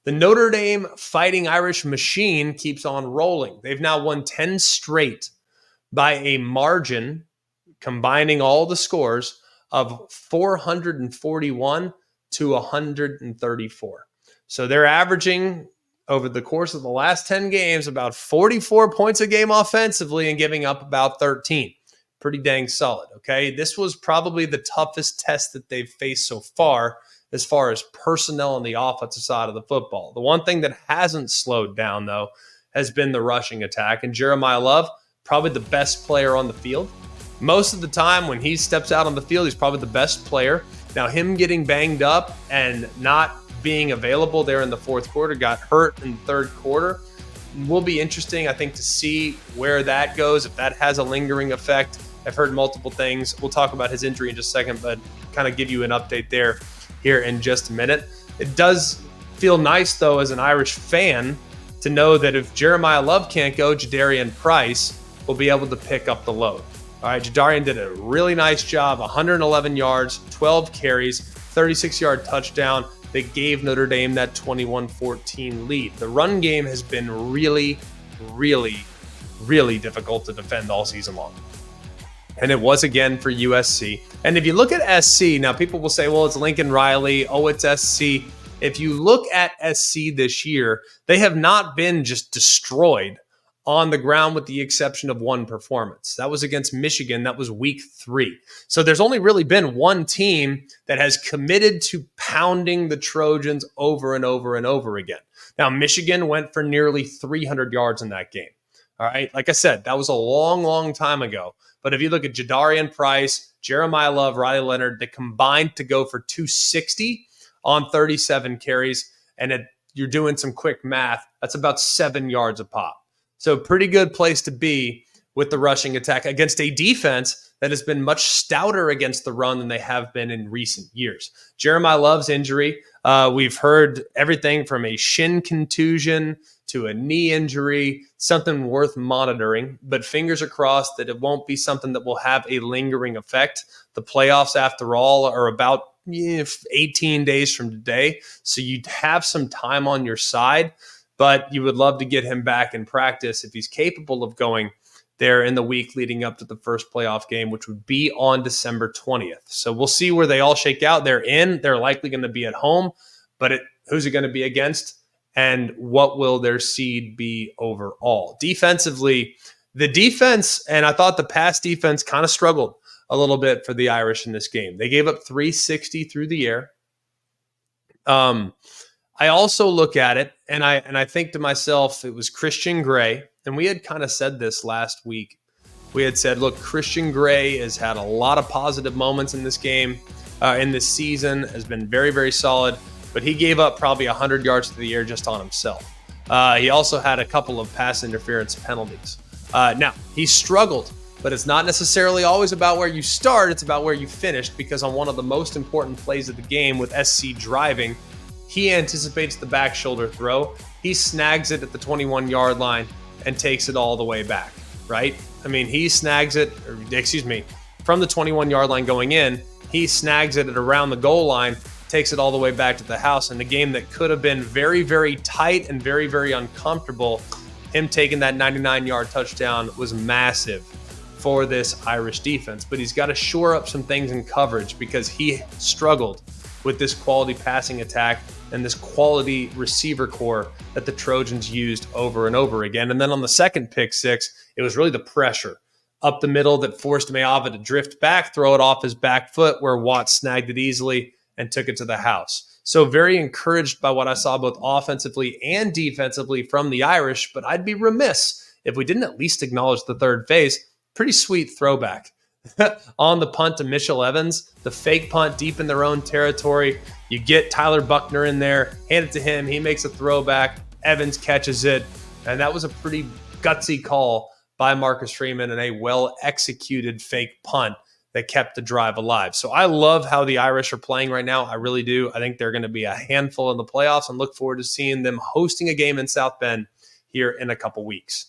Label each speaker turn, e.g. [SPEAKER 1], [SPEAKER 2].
[SPEAKER 1] The Notre Dame Fighting Irish machine keeps on rolling. They've now won 10 straight by a margin, combining all the scores, of 441 to 134. So they're averaging over the course of the last 10 games about 44 points a game offensively and giving up about 13. Pretty dang solid, okay? This was probably the toughest test that they've faced so far as personnel on the offensive side of the football. The one thing that hasn't slowed down, though, has been the rushing attack. And Jeremiah Love, probably the best player on the field. Most of the time when he steps out on the field, he's probably the best player. Now, him getting banged up and not being available there in the fourth quarter, got hurt in the third quarter, will be interesting, I think, to see where that goes, if that has a lingering effect. I've heard multiple things. We'll talk about his injury in just a second, but kind of give you an update there here in just a minute. It does feel nice, though, as an Irish fan, to know that if Jeremiah Love can't go, Jadarian Price will be able to pick up the load. All right, Jadarian did a really nice job, 111 yards, 12 carries, 36-yard touchdown that gave Notre Dame that 21-14 lead. The run game has been really, really, really difficult to defend all season long. And it was again for USC. And if you look at SC, now people will say, well, it's Lincoln Riley. Oh, it's SC. If you look at SC this year, they have not been just destroyed on the ground with the exception of one performance. That was against Michigan. That was week 3. So there's only really been one team that has committed to pounding the Trojans over and over and over again. Now, Michigan went for nearly 300 yards in that game. All right. Like I said, that was a long, long time ago. But if you look at Jadarian Price, Jeremiah Love, Riley Leonard, they combined to go for 260 on 37 carries. And you're doing some quick math. That's about 7 yards a pop. So pretty good place to be with the rushing attack against a defense that has been much stouter against the run than they have been in recent years. Jeremiah Love's injury, we've heard everything from a shin contusion to a knee injury, something worth monitoring, but fingers are crossed that it won't be something that will have a lingering effect. The playoffs, after all, are about 18 days from today, so you'd have some time on your side, but you would love to get him back in practice if he's capable of going there in the week leading up to the first playoff game, which would be on December 20th. So we'll see where they all shake out. They're likely going to be at home, but who's it going to be against? And what will their seed be overall? Defensively, the defense, and I thought the pass defense kind of struggled a little bit for the Irish in this game. They gave up 360 through the air. I also look at it, and I think to myself, it was Christian Gray, and we had kind of said this last week. We had said, look, Christian Gray has had a lot of positive moments in this game, in this season, has been very, very solid, but he gave up probably 100 yards through the air just on himself. He also had a couple of pass interference penalties. Now, he struggled, but it's not necessarily always about where you start, it's about where you finished, because on one of the most important plays of the game with SC driving, he anticipates the back shoulder throw. He snags it at the 21-yard line and takes it all the way back, right? I mean, he snags it, from the 21-yard line going in, he snags it at around the goal line, takes it all the way back to the house. And the game that could have been very, very tight and very, very uncomfortable, him taking that 99-yard touchdown was massive for this Irish defense. But he's got to shore up some things in coverage because he struggled with this quality passing attack and this quality receiver core that the Trojans used over and over again. And then on the second pick six, it was really the pressure up the middle that forced Mayava to drift back, throw it off his back foot where Watt snagged it easily and took it to the house. So very encouraged by what I saw both offensively and defensively from the Irish, but I'd be remiss if we didn't at least acknowledge the third phase. Pretty sweet throwback. On the punt to Mitchell Evans, the fake punt deep in their own territory. You get Tyler Buckner in there, hand it to him. He makes a throwback. Evans catches it. And that was a pretty gutsy call by Marcus Freeman and a well-executed fake punt that kept the drive alive. So I love how the Irish are playing right now. I really do. I think they're going to be a handful in the playoffs and look forward to seeing them hosting a game in South Bend here in a couple weeks.